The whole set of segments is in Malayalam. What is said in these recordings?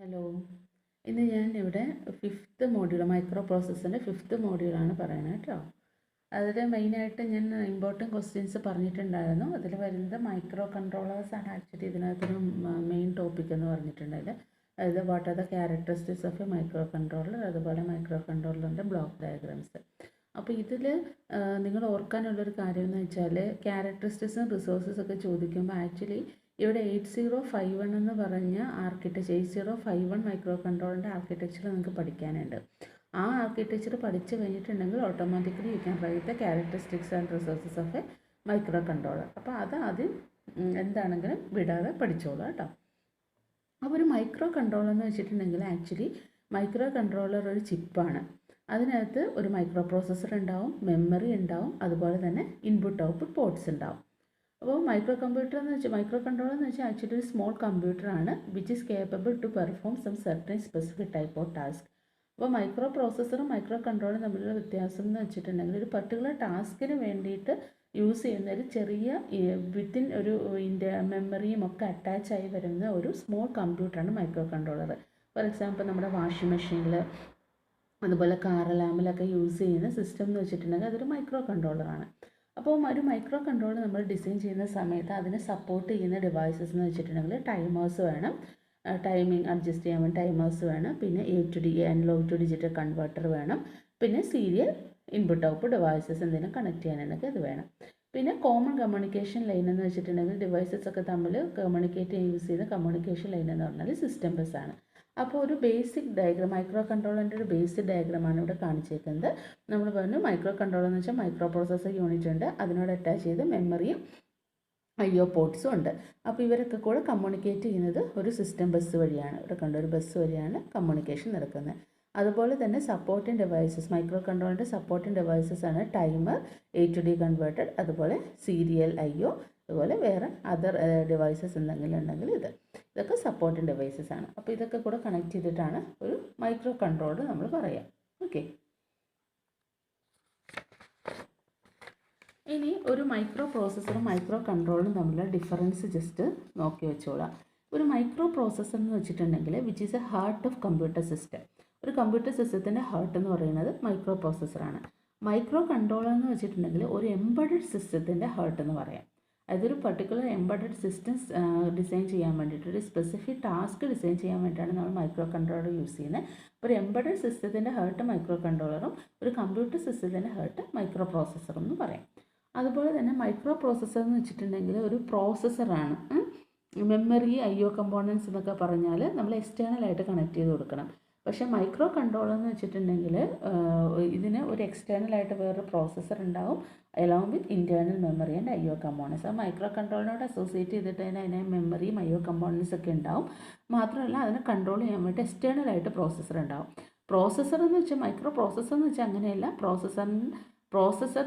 ഹലോ, ഇന്ന് ഞാൻ ഇവിടെ ഫിഫ്ത്ത് മോഡ്യൂൾ മൈക്രോ പ്രോസസ്സറിൻ്റെ ഫിഫ്ത്ത് മോഡ്യൂളാണ് പറയുന്നത് കേട്ടോ. അതിൽ മെയിനായിട്ട് ഞാൻ ഇമ്പോർട്ടൻറ്റ് ക്വസ്റ്റ്യൻസ് പറഞ്ഞിട്ടുണ്ടായിരുന്നു. അതിൽ വരുന്നത് മൈക്രോ കൺട്രോളേഴ്സാണ് ആക്ച്വലി ഇതിനകത്തൊരു മെയിൻ ടോപ്പിക് എന്ന് പറഞ്ഞിട്ടുണ്ടെങ്കിൽ. അതായത് what are the characteristics of A micro controller, അതുപോലെ മൈക്രോ കൺട്രോളറിൻ്റെ ബ്ലോക്ക് ഡയഗ്രാംസ്. അപ്പോൾ ഇതിൽ നിങ്ങൾ ഓർക്കാനുള്ളൊരു കാര്യം എന്ന് വെച്ചാൽ ക്യാരക്ടറിസ്റ്റിക്സും റിസോഴ്സസ് ഒക്കെ ചോദിക്കുമ്പോൾ ആക്ച്വലി ഇവിടെ 8051 എന്ന് പറഞ്ഞ ആർക്കിടെക്ചർ 8051 മൈക്രോ കൺട്രോളറിൻ്റെ ആർക്കിടെക്ചർ നിങ്ങൾക്ക് പഠിക്കാനുണ്ട്. ആ ആർക്കിടെക്ചർ പഠിച്ചു കഴിഞ്ഞിട്ടുണ്ടെങ്കിൽ automatically you can write the characteristics and resources of A micro controller. അപ്പോൾ അത് ആദ്യം എന്താണെങ്കിലും വിടാതെ പഠിച്ചോളൂ കേട്ടോ. അപ്പോൾ ഒരു മൈക്രോ കൺട്രോളർ എന്ന് വെച്ചിട്ടുണ്ടെങ്കിൽ ആക്ച്വലി മൈക്രോ കൺട്രോളർ ഒരു ചിപ്പാണ്. അതിനകത്ത് ഒരു മൈക്രോ പ്രോസസ്സർ ഉണ്ടാവും, മെമ്മറി ഉണ്ടാവും, അതുപോലെ തന്നെ ഇൻപുട്ട് ഔട്ട്പുട്ട് പോർട്ട്സ് ഉണ്ടാവും. അപ്പോൾ മൈക്രോ കൺട്രോളർ എന്ന് വെച്ചാൽ ആക്ച്വലി ഒരു സ്മോൾ കമ്പ്യൂട്ടറാണ് which is capable to perform some certain specific type of task. അപ്പോൾ മൈക്രോ പ്രോസസ്സറും മൈക്രോ കൺട്രോളറും തമ്മിലുള്ള വ്യത്യാസം എന്ന് വെച്ചിട്ടുണ്ടെങ്കിൽ ഒരു പർട്ടിക്കുലർ ടാസ്കിന് വേണ്ടിയിട്ട് യൂസ് ചെയ്യുന്ന ഒരു ചെറിയ വിത്തിൻ ഒരു മെമ്മറിയും ഒക്കെ അറ്റാച്ച് ആയി വരുന്ന ഒരു സ്മോൾ കമ്പ്യൂട്ടറാണ് മൈക്രോ കൺട്രോളർ. ഫോർ എക്സാമ്പിൾ നമ്മുടെ വാഷിംഗ് മെഷീനിൽ അതുപോലെ കാർ ലാമ്പിലൊക്കെ യൂസ് ചെയ്യുന്ന സിസ്റ്റം എന്ന് വെച്ചിട്ടുണ്ടെങ്കിൽ അതൊരു മൈക്രോ കൺട്രോളറാണ്. അപ്പോൾ ഒരു മൈക്രോ കൺട്രോളർ നമ്മൾ ഡിസൈൻ ചെയ്യുന്ന സമയത്ത് അതിനെ സപ്പോർട്ട് ചെയ്യുന്ന ഡിവൈസസ് എന്ന് വെച്ചിട്ടുണ്ടെങ്കിൽ ടൈമേഴ്സ് വേണം, ടൈമിംഗ് അഡ്ജസ്റ്റ് ചെയ്യാൻ വേണ്ടി ടൈമേഴ്സ് വേണം, പിന്നെ A to D analogue to digital converter വേണം, പിന്നെ സീരിയൽ ഇൻപുട്ട് ഔട്ട്പുട്ട് ഡിവൈസസ് എന്തെങ്കിലും കണക്ട് ചെയ്യാനൊക്കെ ഇത് വേണം. പിന്നെ കോമൺ കമ്മ്യൂണിക്കേഷൻ ലൈൻ എന്ന് വെച്ചിട്ടുണ്ടെങ്കിൽ ഡിവൈസസ് ഒക്കെ തമ്മിൽ കമ്മ്യൂണിക്കേറ്റ് ചെയ്യാൻ യൂസ് ചെയ്യുന്ന കമ്മ്യൂണിക്കേഷൻ ലൈൻ എന്ന് പറഞ്ഞാൽ സിസ്റ്റം ബസ് ആണ്. അപ്പോൾ ഒരു ബേസിക് ഡയഗ്രാം മൈക്രോ കൺട്രോളറിൻ്റെ ഒരു ബേസിക് ഡയഗ്രാമാണ് ഇവിടെ കാണിച്ചേക്കുന്നത്. നമ്മൾ പറഞ്ഞു മൈക്രോ കൺട്രോളർ എന്ന് വെച്ചാൽ മൈക്രോ പ്രോസസ്സർ യൂണിറ്റ് ഉണ്ട്, അതിനോട് അറ്റാച്ച് ചെയ്ത് മെമ്മറിയും IO പോർട്ട്സും ഉണ്ട്. അപ്പോൾ ഇവരൊക്കെ കൂടെ കമ്മ്യൂണിക്കേറ്റ് ചെയ്യുന്നത് ഒരു സിസ്റ്റം ബസ് വഴിയാണ്. ഇവിടെ കണ്ട ഒരു ബസ് വഴിയാണ് കമ്മ്യൂണിക്കേഷൻ നടക്കുന്നത്. അതുപോലെ തന്നെ സപ്പോർട്ടിംഗ് ഡിവൈസസ് മൈക്രോ കൺട്രോളറിൻ്റെ സപ്പോർട്ടിംഗ് ഡിവൈസസ് ആണ് timer, A to D converted, അതുപോലെ സീരിയൽ IO, അതുപോലെ വേറെ അതർ ഡിവൈസസ് എന്തെങ്കിലും ഉണ്ടെങ്കിൽ ഇതൊക്കെ സപ്പോർട്ടിംഗ് ഡിവൈസസ് ആണ്. അപ്പോൾ ഇതൊക്കെ കൂടെ കണക്ട് ചെയ്തിട്ടാണ് ഒരു മൈക്രോ കൺട്രോളർ നമ്മൾ പറയാം. ഓക്കെ, ഇനി ഒരു മൈക്രോ പ്രോസസ്സറും മൈക്രോ കൺട്രോളറും തമ്മിലുള്ള ഡിഫറൻസ് ജസ്റ്റ് നോക്കി വെച്ചോളാം. ഒരു മൈക്രോ പ്രോസസ്സർ എന്ന് വെച്ചിട്ടുണ്ടെങ്കിൽ which is A heart of computer system. ഒരു കമ്പ്യൂട്ടർ സിസ്റ്റത്തിൻ്റെ ഹാർട്ട് എന്ന് പറയുന്നത് മൈക്രോ പ്രോസസ്സറാണ്. മൈക്രോ കൺട്രോളർ എന്ന് വെച്ചിട്ടുണ്ടെങ്കിൽ ഒരു എംബഡഡ് സിസ്റ്റത്തിൻ്റെ ഹാർട്ട് എന്ന് പറയാം. അതൊരു പർട്ടിക്കുലർ എംബഡഡ് സിസ്റ്റംസ് ഡിസൈൻ ചെയ്യാൻ വേണ്ടിയിട്ട് ഒരു സ്പെസിഫിക് ടാസ്ക് ഡിസൈൻ ചെയ്യാൻ വേണ്ടിയിട്ടാണ് നമ്മൾ മൈക്രോ കൺട്രോളർ യൂസ് ചെയ്യുന്നത്. ഒരു എംബഡഡ് സിസ്റ്റത്തിൻ്റെ ഹാർട്ട് മൈക്രോ കൺട്രോളറും ഒരു കമ്പ്യൂട്ടർ സിസ്റ്റത്തിൻ്റെ ഹാർട്ട് മൈക്രോ പ്രോസസ്സറും എന്ന് പറയാം. അതുപോലെ തന്നെ മൈക്രോ പ്രോസസ്സർ എന്ന് വെച്ചിട്ടുണ്ടെങ്കിൽ ഒരു പ്രോസസ്സറാണ്. മെമ്മറി IO കമ്പോണൻസ് എന്നൊക്കെ പറഞ്ഞാൽ നമ്മൾ എക്സ്റ്റേണലായിട്ട് കണക്ട് ചെയ്ത് കൊടുക്കണം. പക്ഷേ മൈക്രോ കൺട്രോളർ എന്ന് വെച്ചിട്ടുണ്ടെങ്കിൽ ഇതിന് ഒരു എക്സ്റ്റേണലായിട്ട് വേറൊരു പ്രോസസ്സർ ഉണ്ടാവും along with internal memory and IO components. ആ മൈക്രോ കൺട്രോളറിനോട് അസോസിയേറ്റ് ചെയ്തിട്ട് അതിനെ മെമ്മറിയും IO കമ്പോണൻസ് ഒക്കെ ഉണ്ടാവും. മാത്രമല്ല അതിനെ കൺട്രോൾ ചെയ്യാൻ വേണ്ടി എക്സ്റ്റേണലായിട്ട് പ്രോസസ്സർ ഉണ്ടാവും. പ്രോസസ്സർ എന്ന് വെച്ചാൽ മൈക്രോ പ്രോസസ്സർ എന്ന് വെച്ചാൽ അങ്ങനെയല്ല. പ്രോസസ്സർ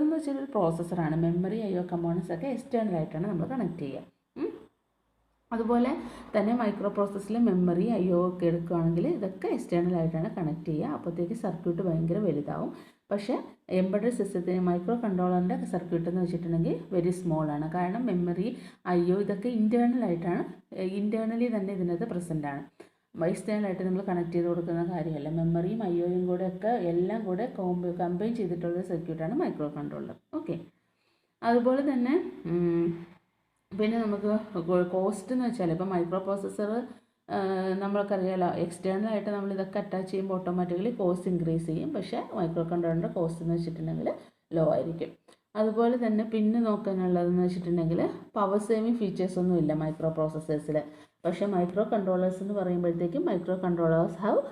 എന്ന് വെച്ചാൽ ഒരു പ്രോസസ്സറാണ്. മെമ്മറി IO കമ്പോണൻസ് ഒക്കെ എക്സ്റ്റേണലായിട്ടാണ് നമ്മൾ കണക്ട് ചെയ്യുക. അതുപോലെ തന്നെ മൈക്രോ പ്രോസസ്സിൽ മെമ്മറി IO ഒക്കെ എടുക്കുകയാണെങ്കിൽ ഇതൊക്കെ എക്സ്റ്റേണലായിട്ടാണ് കണക്ട് ചെയ്യുക. അപ്പോഴത്തേക്ക് സർക്യൂട്ട് ഭയങ്കര വലുതാവും. പക്ഷേ എംബഡഡ് സിസ്റ്റത്തിന് മൈക്രോ കൺട്രോളറിൻ്റെ സർക്യൂട്ട് എന്ന് വെച്ചിട്ടുണ്ടെങ്കിൽ വെരി സ്മോളാണ്. കാരണം മെമ്മറി IO ഇതൊക്കെ ഇൻറ്റേർണലി തന്നെ ഇതിനകത്ത് പ്രസൻ്റാണ്. എക്സ്റ്റേണലായിട്ട് നമ്മൾ കണക്ട് ചെയ്ത് കൊടുക്കുന്ന കാര്യമല്ല. മെമ്മറിയും IOയും കൂടെ ഒക്കെ എല്ലാം കൂടെ കമ്പൈൻ ചെയ്തിട്ടുള്ള സർക്യൂട്ടാണ് മൈക്രോ കൺട്രോളർ. ഓക്കെ, അതുപോലെ തന്നെ പിന്നെ നമുക്ക് കോസ്റ്റ് എന്ന് വെച്ചാൽ ഇപ്പോൾ മൈക്രോ പ്രോസസ്സർ നമ്മൾക്കറിയാലോ എക്സ്റ്റേണലായിട്ട് നമ്മൾ ഇതൊക്കെ അറ്റാച്ച് ചെയ്യുമ്പോൾ ഓട്ടോമാറ്റിക്കലി കോസ്റ്റ് ഇൻക്രീസ് ചെയ്യും. പക്ഷേ മൈക്രോ കൺട്രോളറിൻ്റെ കോസ്റ്റ് എന്ന് വെച്ചിട്ടുണ്ടെങ്കിൽ ലോ ആയിരിക്കും. അതുപോലെ തന്നെ പിന്നെ നോക്കാനുള്ളതെന്ന് വെച്ചിട്ടുണ്ടെങ്കിൽ പവർ സേവിങ് ഫീച്ചേഴ്സ് ഒന്നും ഇല്ല മൈക്രോ പ്രോസസ്സേഴ്സിൽ. പക്ഷേ മൈക്രോ കൺട്രോളേഴ്സ് എന്ന് പറയുമ്പോഴത്തേക്കും micro controllers have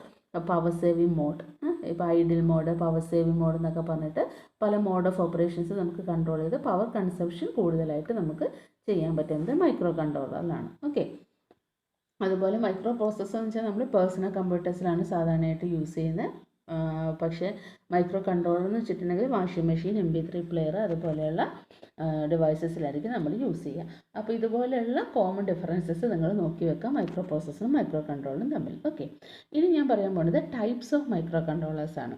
power saving mode. ഇപ്പോൾ idle mode, power saving mode എന്നൊക്കെ പറഞ്ഞിട്ട് പല മോഡ് ഓഫ് ഓപ്പറേഷൻസ് നമുക്ക് കൺട്രോൾ ചെയ്ത് പവർ കൺസംപ്ഷൻ കൂടുതലായിട്ട് നമുക്ക് ചെയ്യാൻ പറ്റുന്നത് മൈക്രോ കൺട്രോളറിലാണ്. ഓക്കെ, അതുപോലെ മൈക്രോ പ്രോസസ്സർ എന്ന് വെച്ചാൽ നമ്മൾ പേഴ്സണൽ കമ്പ്യൂട്ടേഴ്സിലാണ് സാധാരണയായിട്ട് യൂസ് ചെയ്യുന്നത്. പക്ഷേ മൈക്രോ കൺട്രോളർ എന്ന് വെച്ചിട്ടുണ്ടെങ്കിൽ വാഷിംഗ് മെഷീൻ, MP3 പ്ലെയർ അതുപോലെയുള്ള ഡിവൈസസിലായിരിക്കും നമ്മൾ യൂസ് ചെയ്യുക. അപ്പോൾ ഇതുപോലെയുള്ള കോമൺ ഡിഫറൻസസ് നിങ്ങൾ നോക്കി വെക്കുക മൈക്രോ പ്രോസസ്സറും മൈക്രോ കൺട്രോളറും തമ്മിൽ. ഓക്കെ, ഇനി ഞാൻ പറയാൻ പോകുന്നത് ടൈപ്സ് ഓഫ് മൈക്രോ കൺട്രോളേഴ്സ് ആണ്.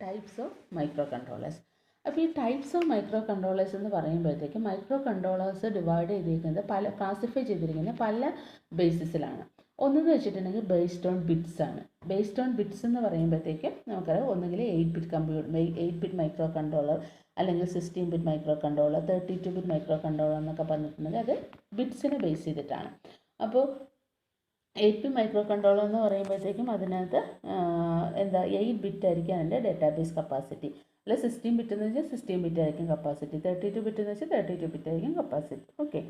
Types of micro controllers. അപ്പോൾ ഈ ടൈപ്സ് ഓഫ് മൈക്രോ കൺട്രോളേഴ്സ് എന്ന് പറയുമ്പോഴത്തേക്കും മൈക്രോ കൺട്രോളേഴ്സ് ഡിവൈഡ് ചെയ്തിരിക്കുന്നത് ക്ലാസിഫൈ ചെയ്തിരിക്കുന്നത് പല ബേസിസിലാണ്. ഒന്നെന്ന് വെച്ചിട്ടുണ്ടെങ്കിൽ ബേസ്ഡ് ഓൺ ബിറ്റ്സ് ആണ്. ബേസ്ഡ് ഓൺ ബിറ്റ്സ് എന്ന് പറയുമ്പോഴത്തേക്കും നമുക്കറിയാം ഒന്നുകിൽ 8 ബിറ്റ് മൈക്രോ കൺട്രോളർ, അല്ലെങ്കിൽ 16 bit micro controller, 32 bit micro controller എന്നൊക്കെ പറഞ്ഞിട്ടുണ്ടെങ്കിൽ അത് ബിറ്റ്സിനെ ബേസ് ചെയ്തിട്ടാണ്. അപ്പോൾ 8 ബിറ്റ് മൈക്രോ കൺട്രോളർ എന്ന് പറയുമ്പോഴത്തേക്കും അതിനകത്ത് 8 ബിറ്റ് ആയിരിക്കും അതിൻ്റെ ഡേറ്റാബേസ് കപ്പാസിറ്റി. അല്ല 16 ബിറ്റ് എന്ന് വെച്ചാൽ 16 ബിറ്റ് ആയിരിക്കും കപ്പാസിറ്റി, 32 ബിറ്റ് എന്ന് വെച്ചാൽ 32 ബിറ്റ് ആയിരിക്കും കപ്പാസിറ്റി. ഓക്കെ,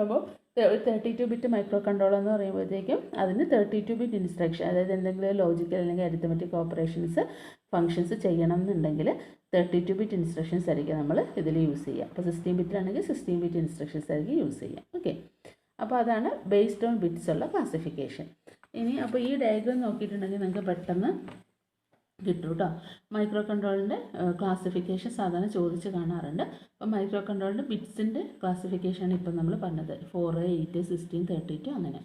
അപ്പോൾ 32 ബിറ്റ് മൈക്രോ കൺട്രോളർ എന്ന് പറയുമ്പോഴത്തേക്കും അതിന് 32 ബിറ്റ് ഇൻസ്ട്രക്ഷൻ, അതായത് എന്തെങ്കിലും ലോജിക്കൽ അല്ലെങ്കിൽ അരിത്തമെറ്റിക് ഓപ്പറേഷൻസ് ഫങ്ഷൻസ് ചെയ്യണം എന്നുണ്ടെങ്കിൽ 32 ബിറ്റ് ഇൻസ്ട്രക്ഷൻസ് ആയിരിക്കും നമ്മൾ ഇതിൽ യൂസ് ചെയ്യുക. അപ്പോൾ 16 ബിറ്റിലാണെങ്കിൽ 16 ബിറ്റ് ഇൻസ്ട്രക്ഷൻസ് ആയിരിക്കും യൂസ് ചെയ്യുക. ഓക്കെ, അപ്പോൾ അതാണ് ബേസ്ഡ് ഓൺ ബിറ്റ്സ് ഉള്ള ക്ലാസിഫിക്കേഷൻ. ഇനി അപ്പോൾ ഈ ഡയഗ്രാം നോക്കിയിട്ടുണ്ടെങ്കിൽ നിങ്ങൾക്ക് പെട്ടെന്ന് കിട്ടും കേട്ടോ. മൈക്രോ കൺട്രോളിൻ്റെ ക്ലാസിഫിക്കേഷൻ സാധാരണ ചോദിച്ച് കാണാറുണ്ട്. അപ്പോൾ മൈക്രോ കൺട്രോളിൻ്റെ ബിറ്റ്സിൻ്റെ ക്ലാസിഫിക്കേഷനാണ് ഇപ്പം നമ്മൾ പറഞ്ഞത്, 4, 8, 16, 32 അങ്ങനെ.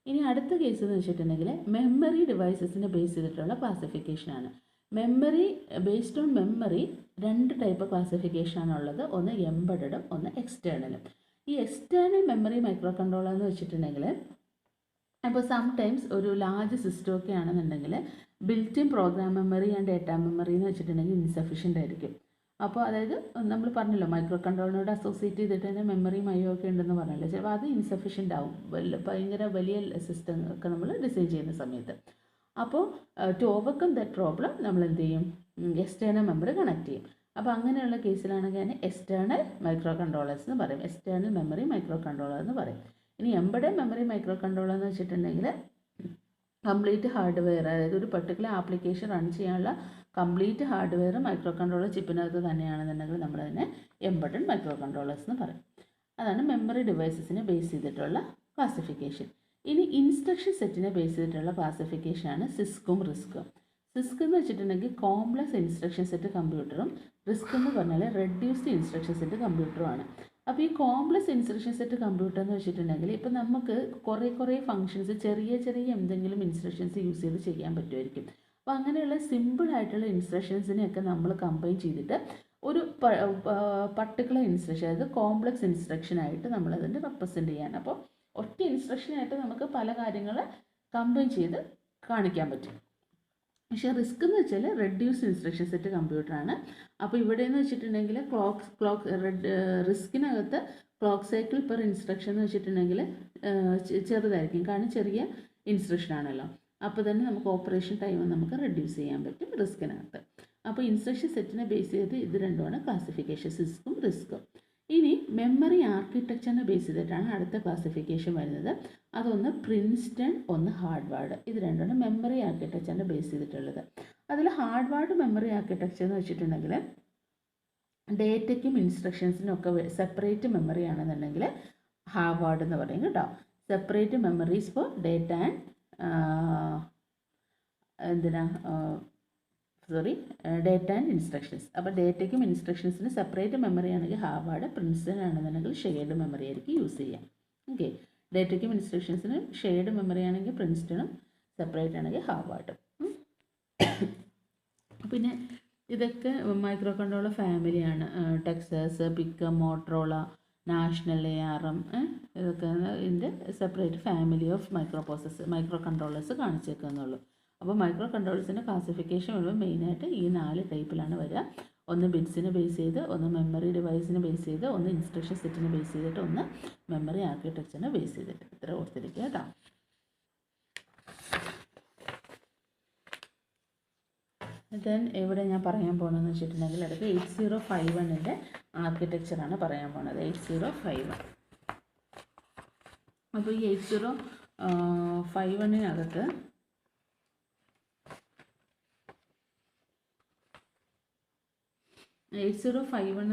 ഇനി അടുത്ത കേസ് എന്ന് വെച്ചിട്ടുണ്ടെങ്കിൽ മെമ്മറി ഡിവൈസസിനെ ബേസ് ചെയ്തിട്ടുള്ള ക്ലാസിഫിക്കേഷനാണ്. Memory based on memory 2 type ക്ലാസിഫിക്കേഷനാണുള്ളത്, ഒന്ന് എംബഡഡും ഒന്ന് എക്സ്റ്റേണലും. ഈ എക്സ്റ്റേണൽ മെമ്മറി മൈക്രോ കൺട്രോളർ എന്ന് വെച്ചിട്ടുണ്ടെങ്കിൽ അപ്പോൾ സംടൈംസ് ഒരു ലാർജ് സിസ്റ്റം ഒക്കെ ആണെന്നുണ്ടെങ്കിൽ built in program memory and data memory എന്ന് വെച്ചിട്ടുണ്ടെങ്കിൽ ഇൻസഫിഷ്യൻ്റ് ആയിരിക്കും. അപ്പോൾ അതായത് നമ്മൾ പറഞ്ഞല്ലോ മൈക്രോ കൺട്രോളിനോട് അസോസിയേറ്റ് ചെയ്തിട്ട് തന്നെ മെമ്മറിയും മയോ ഒക്കെ ഉണ്ടെന്ന് പറഞ്ഞല്ലോ, ചിലപ്പോൾ അത് ഇൻസഫിഷ്യൻ്റ് ആവും ഭയങ്കര വലിയ സിസ്റ്റം ഒക്കെ നമ്മൾ ഡിസൈൻ ചെയ്യുന്ന സമയത്ത്. അപ്പോൾ ടു ഓവർകം ദാറ്റ് പ്രോബ്ലം നമ്മൾ എന്ത് ചെയ്യും, എക്സ്റ്റേണൽ മെമ്മറി കണക്ട് ചെയ്യും. അപ്പോൾ അങ്ങനെയുള്ള കേസിലാണെങ്കിൽ അതിന് എക്സ്റ്റേണൽ മൈക്രോ കൺട്രോളേഴ്സ് എന്ന് പറയും, എക്സ്റ്റേണൽ മെമ്മറി മൈക്രോ കൺട്രോളർ എന്ന് പറയും. ഇനി എംബഡഡ് മെമ്മറി മൈക്രോ കൺട്രോളർ എന്ന് വെച്ചിട്ടുണ്ടെങ്കിൽ കംപ്ലീറ്റ് ഹാർഡ്വെയർ, അതായത് ഒരു പെർട്ടിക്കുലർ ആപ്ലിക്കേഷൻ റൺ ചെയ്യാനുള്ള കംപ്ലീറ്റ് ഹാർഡ്വെയർ മൈക്രോ കൺട്രോളർ ചിപ്പിനകത്ത് തന്നെയാണെന്നുണ്ടെങ്കിൽ നമ്മളതിനെ എംബഡഡ് മൈക്രോ കൺട്രോളേഴ്സ് എന്ന് പറയും. അതാണ് മെമ്മറി ഡിവൈസസിനെ ബേസ് ചെയ്തിട്ടുള്ള ക്ലാസിഫിക്കേഷൻ. ഇനി ഇൻസ്ട്രക്ഷൻ സെറ്റിനെ ബേസ് ചെയ്തിട്ടുള്ള ക്ലാസിഫിക്കേഷനാണ് സിസ്കും റിസ്കും. സിസ്ക് എന്ന് വെച്ചിട്ടുണ്ടെങ്കിൽ കോംപ്ലക്സ് ഇൻസ്ട്രക്ഷൻ സെറ്റ് കമ്പ്യൂട്ടറും, റിസ്ക് എന്ന് പറഞ്ഞാൽ റെഡ്യൂസ്ഡ് ഇൻസ്ട്രക്ഷൻ സെറ്റ് കമ്പ്യൂട്ടറുമാണ്. അപ്പോൾ ഈ കോംപ്ലക്സ് ഇൻസ്ട്രക്ഷൻ സെറ്റ് കമ്പ്യൂട്ടർ എന്ന് വെച്ചിട്ടുണ്ടെങ്കിൽ ഇപ്പോൾ നമുക്ക് കുറേ ഫങ്ഷൻസ് ചെറിയ എന്തെങ്കിലും ഇൻസ്ട്രക്ഷൻസ് യൂസ് ചെയ്ത് ചെയ്യാൻ പറ്റുമായിരിക്കും. അപ്പോൾ അങ്ങനെയുള്ള സിമ്പിളായിട്ടുള്ള ഇൻസ്ട്രക്ഷൻസിനെയൊക്കെ നമ്മൾ കമ്പൈൻ ചെയ്തിട്ട് ഒരു പർട്ടിക്കുലർ ഇൻസ്ട്രക്ഷൻ, അതായത് കോംപ്ലക്സ് ഇൻസ്ട്രക്ഷനായിട്ട് നമ്മളതിൻ്റെ റെപ്രസെൻറ്റ് ചെയ്യാൻ. അപ്പോൾ ഒറ്റ ഇൻസ്ട്രക്ഷനായിട്ട് നമുക്ക് പല കാര്യങ്ങൾ കമ്പൈൻ ചെയ്ത് കാണിക്കാൻ പറ്റും. പക്ഷേ റിസ്ക് എന്ന് വെച്ചാൽ റെഡ്യൂസ്ഡ് ഇൻസ്ട്രക്ഷൻ സെറ്റ് കമ്പ്യൂട്ടറാണ്. അപ്പോൾ ഇവിടെ എന്ന് വെച്ചിട്ടുണ്ടെങ്കിൽ റിസ്കിനകത്ത് ക്ലോക്ക് സൈക്കിൾ പെർ ഇൻസ്ട്രക്ഷൻ എന്ന് വെച്ചിട്ടുണ്ടെങ്കിൽ ചെറുതായിരിക്കും, കാരണം ചെറിയ ഇൻസ്ട്രക്ഷൻ ആണല്ലോ. അപ്പോൾ തന്നെ നമുക്ക് ഓപ്പറേഷൻ ടൈം നമുക്ക് റെഡ്യൂസ് ചെയ്യാൻ പറ്റും റിസ്കിനകത്ത്. അപ്പോൾ ഇൻസ്ട്രക്ഷൻ സെറ്റിനെ ബേസ് ചെയ്ത് ഇത് രണ്ടുമാണ് ക്ലാസിഫിക്കേഷൻ, സിസ്കും റിസ്കും. ഇനി മെമ്മറി ആർക്കിടെക്ചറിനെ ബേസ് ചെയ്തിട്ടാണ് അടുത്ത ക്ലാസിഫിക്കേഷൻ വരുന്നത്. അതൊന്ന് പ്രിൻസ്റ്റൺ, ഒന്ന് ഹാർഡ്വാർഡ്. ഇത് രണ്ടാണ് മെമ്മറി ആർക്കിടെക്ചറിനെ ബേസ് ചെയ്തിട്ടുള്ളത്. അതിൽ ഹാർഡ്വാർഡ് മെമ്മറി ആർക്കിടെക്ചർ എന്ന് വെച്ചിട്ടുണ്ടെങ്കിൽ ഡേറ്റയ്ക്കും ഇൻസ്ട്രക്ഷൻസിനും ഒക്കെ സെപ്പറേറ്റ് മെമ്മറി ആണെന്നുണ്ടെങ്കിൽ ഹാർഡ്വാർഡ് എന്ന് പറയും കേട്ടോ. Separate memories for data and data and instructions. അപ്പോൾ ഡേറ്റയ്ക്കും ഇൻസ്ട്രക്ഷൻസിന് സെപ്പറേറ്റ് മെമ്മറി ആണെങ്കിൽ ഹാർഡ്വാർഡ്, പ്രിൻസ്റ്റൺ ആണെന്നുണ്ടെങ്കിൽ ഷെയർഡ് മെമ്മറി ആയിരിക്കും യൂസ് ചെയ്യാം. ഓക്കെ, ഡേറ്റയ്ക്കും ഇൻസ്ട്രക്ഷൻസിനും ഷെയർഡ് മെമ്മറി ആണെങ്കിൽ പ്രിൻസ്റ്റണും, സെപ്പറേറ്റ് ആണെങ്കിൽ ഹാർഡ്വാർഡും. പിന്നെ ഇതൊക്കെ മൈക്രോ കൺട്രോളർ ഫാമിലിയാണ്. Texas, PIC, Motorola, National, ARM, ഇതൊക്കെ ഇതിൻ്റെ separate family of micro controllers കാണിച്ചേക്കുന്നുള്ളൂ. അപ്പോൾ മൈക്രോ കൺട്രോളേഴ്സിൻ്റെ ക്ലാസിഫിക്കേഷൻ വരുമ്പോൾ മെയിനായിട്ട് ഈ 4 ടൈപ്പിലാണ് വരിക. ഒന്ന് ബിറ്റ്സിനെ ബേസ് ചെയ്ത്, ഒന്ന് മെമ്മറി ഡിവൈസിനെ ബേസ് ചെയ്ത്, ഒന്ന് ഇൻസ്ട്രക്ഷൻ സെറ്റിനെ ബേസ് ചെയ്തിട്ട്, ഒന്ന് മെമ്മറി ആർക്കിടെക്ചറിനെ ബേസ് ചെയ്തിട്ട്. ഇത്ര ഓർത്തിരിക്കുക കേട്ടോ. ദെൻ ഇവിടെ ഞാൻ പറയാൻ പോകുന്നതെന്ന് വെച്ചിട്ടുണ്ടെങ്കിൽ അടുത്ത് 8051ൻ്റെ ആർക്കിടെക്ചറാണ് പറയാൻ പോകുന്നത്. 8051. അപ്പോൾ ഈ 8051-നകത്ത്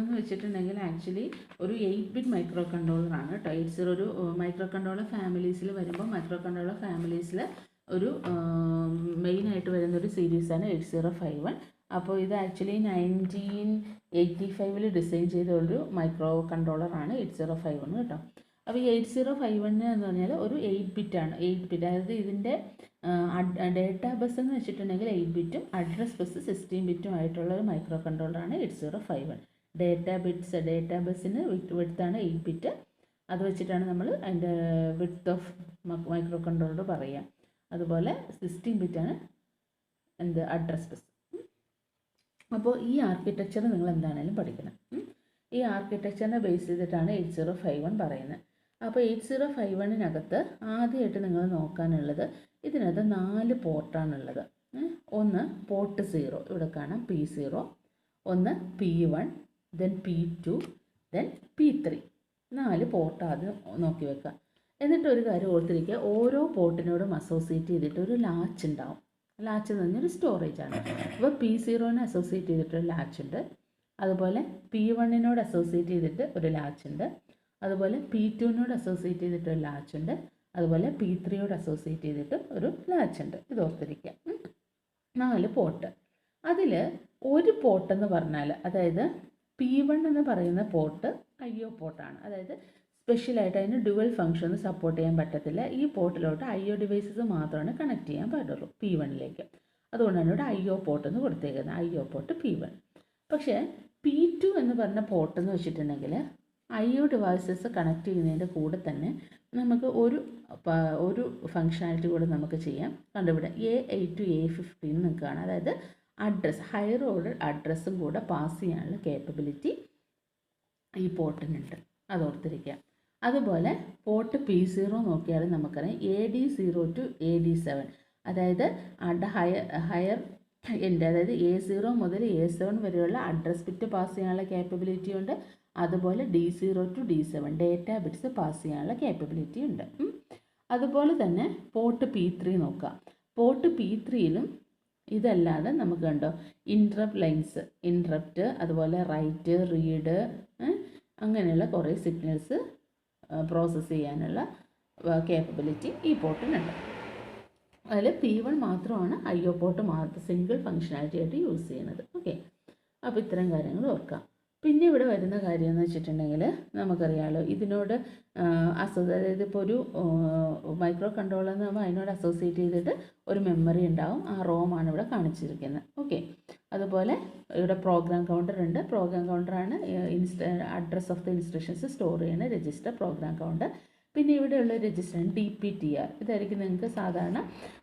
എന്ന് വെച്ചിട്ടുണ്ടെങ്കിൽ ആക്ച്വലി ഒരു 8-ബിറ്റ് മൈക്രോ കൺട്രോളറാണ് കേട്ടോ. 80 ഒരു മൈക്രോ കൺട്രോളർ ഫാമിലീസിൽ വരുമ്പോൾ മൈക്രോ കൺട്രോളർ ഫാമിലീസിൽ ഒരു മെയിനായിട്ട് വരുന്നൊരു സീരീസാണ് 8051. അപ്പോൾ ഇത് ആക്ച്വലി 1985 ഡിസൈൻ ചെയ്ത ഒരു മൈക്രോ കൺട്രോളറാണ് 8051 കേട്ടോ. അപ്പോൾ ഈ 8051 എന്ന് പറഞ്ഞാൽ ഒരു 8-ബിറ്റ് ആണ്. 8-ബിറ്റ്, അതായത് ഇതിൻ്റെ ഡേറ്റാ ബസ് എന്ന് വെച്ചിട്ടുണ്ടെങ്കിൽ 8-ബിറ്റും അഡ്രസ് ബസ് 16-ബിറ്റും ആയിട്ടുള്ള ഒരു മൈക്രോ കൺട്രോളറാണ് 8051. ഡേറ്റാ ബസ്സിന് വിടുത്താണ് 8-ബിറ്റ്, അത് വെച്ചിട്ടാണ് നമ്മൾ അതിൻ്റെ വിഡ്ത്ത് ഓഫ് മൈക്രോ കൺട്രോളർ പറയുക. അതുപോലെ 16 ബിറ്റാണ് അഡ്രസ് ബസ്. അപ്പോൾ ഈ ആർക്കിടെക്ചർ നിങ്ങൾ എന്താണെങ്കിലും പഠിക്കണം. ഈ ആർക്കിടെക്ചറിനെ ബേസ് ചെയ്തിട്ടാണ് 8051 പറയുന്നത്. അപ്പോൾ 8051-നകത്ത് ആദ്യമായിട്ട് നിങ്ങൾ നോക്കാനുള്ളത് ഇതിനകത്ത് 4 പോർട്ടാണുള്ളത്. ഒന്ന് പോർട്ട് 0, ഇവിടെ കാണാം P0, ഒന്ന് P1, then P2, then P3. 4 port ആദ്യം നോക്കി വെക്കുക. എന്നിട്ട് ഒരു കാര്യം ഓർത്തിരിക്കുക, ഓരോ പോർട്ടിനോടും അസോസിയേറ്റ് ചെയ്തിട്ട് ഒരു ലാച്ച് ഉണ്ടാവും. ലാച്ച് എന്ന് പറഞ്ഞാൽ ഒരു സ്റ്റോറേജാണ്. അപ്പോൾ P0-നെ അസോസിയേറ്റ് ചെയ്തിട്ടൊരു ലാച്ച് ഉണ്ട്, അതുപോലെ P1-നോട് അസോസിയേറ്റ് ചെയ്തിട്ട് ഒരു ലാച്ച് ഉണ്ട്, അതുപോലെ P2-നോട് അസോസിയേറ്റ് ചെയ്തിട്ട് ഒരു ലാച്ച് ഉണ്ട്, അതുപോലെ P3-യോട് അസോസിയേറ്റ് ചെയ്തിട്ട് ഒരു ലാച്ച് ഉണ്ട്. ഇത് ഓർത്തിരിക്കുക. 4 പോർട്ട്. അതിൽ ഒരു പോർട്ടെന്ന് പറഞ്ഞാൽ, അതായത് P1 എന്ന് പറയുന്ന പോർട്ട് IO പോർട്ടാണ്. അതായത് സ്പെഷ്യലായിട്ട് അതിന് ഡുവൽ ഫംഗ്ഷൻ സപ്പോർട്ട് ചെയ്യാൻ പറ്റത്തില്ല. ഈ പോർട്ടിലോട്ട് IO ഡിവൈസസ് മാത്രമാണ് കണക്ട് ചെയ്യാൻ പാടുള്ളൂ P1-ലേക്ക്. അതുകൊണ്ടാണ് ഇവിടെ IO പോർട്ട് എന്ന് കൊടുത്തേക്കുന്നത്, IO പോർട്ട് P1. പക്ഷേ P2 എന്ന് പറഞ്ഞ പോർട്ട് എന്ന് വെച്ചിട്ടുണ്ടെങ്കിൽ IO ഡിവൈസസ് കണക്ട് ചെയ്യുന്നതിൻ്റെ കൂടെ തന്നെ നമുക്ക് ഒരു ഫങ്ഷനാലിറ്റി കൂടെ നമുക്ക് ചെയ്യാം. കണ്ടുപിടി A8 to A15 നിൽക്കുകയാണ്. അതായത് അഡ്രസ്സ്, ഹയർ ഓർഡർ അഡ്രസ്സും കൂടെ പാസ് ചെയ്യാനുള്ള കേപ്പബിലിറ്റി ഈ പോർട്ടിനുണ്ട്. അതോർത്തിരിക്കുക. അതുപോലെ പോർട്ട് P0 നോക്കിയാൽ നമുക്കറിയാം AD0 to AD7, അതായത് ഹയർ എൻ്റെ, അതായത് A0 മുതൽ A7 വരെയുള്ള അഡ്രസ് ബിറ്റ് പാസ് ചെയ്യാനുള്ള കേപ്പബിലിറ്റി ഉണ്ട്. അതുപോലെ D0 to D7 data bits pass ചെയ്യാനുള്ള കേപ്പബിലിറ്റി ഉണ്ട്. അതുപോലെ തന്നെ പോർട്ട് P3 നോക്കാം. പോർട്ട് P3-ലും ഇതല്ലാതെ നമുക്ക് കണ്ടോ ഇൻട്രപ്റ്റ് ലൈൻസ്, ഇൻട്രപ്റ്റ്, അതുപോലെ റൈറ്റ്, റീഡ്, അങ്ങനെയുള്ള കുറേ സിഗ്നൽസ് പ്രോസസ്സ് ചെയ്യാനുള്ള കേപ്പബിലിറ്റി ഈ പോർട്ടിനുണ്ട്. അതിൽ P1 മാത്രമാണ് IO പോർട്ട് മാത്രം സിംഗിൾ ഫങ്ഷനാലിറ്റി ആയിട്ട് യൂസ് ചെയ്യുന്നത്. ഓക്കെ, അപ്പോൾ ഇത്തരം കാര്യങ്ങൾ ഓർക്കാം. പിന്നെ ഇവിടെ വരുന്ന കാര്യം എന്ന് വെച്ചിട്ടുണ്ടെങ്കിൽ നമുക്കറിയാമല്ലോ ഇതിനോട് അതായത് ഇപ്പോൾ ഒരു മൈക്രോ കൺട്രോളർ എന്ന് പറയുമ്പോൾ അതിനോട് അസോസിയേറ്റ് ചെയ്തിട്ട് ഒരു മെമ്മറി ഉണ്ടാവും. ആ റോമാണ് ഇവിടെ കാണിച്ചിരിക്കുന്നത്. ഓക്കെ, അതുപോലെ ഇവിടെ പ്രോഗ്രാം കൗണ്ടർ ഉണ്ട്. പ്രോഗ്രാം കൗണ്ടറാണ് address of the instructions store ചെയ്യുന്ന രജിസ്റ്റർ പ്രോഗ്രാം കൗണ്ടർ. പിന്നെ ഇവിടെയുള്ള രജിസ്റ്ററാണ് DPTR. ഇതായിരിക്കും നിങ്ങൾക്ക് സാധാരണ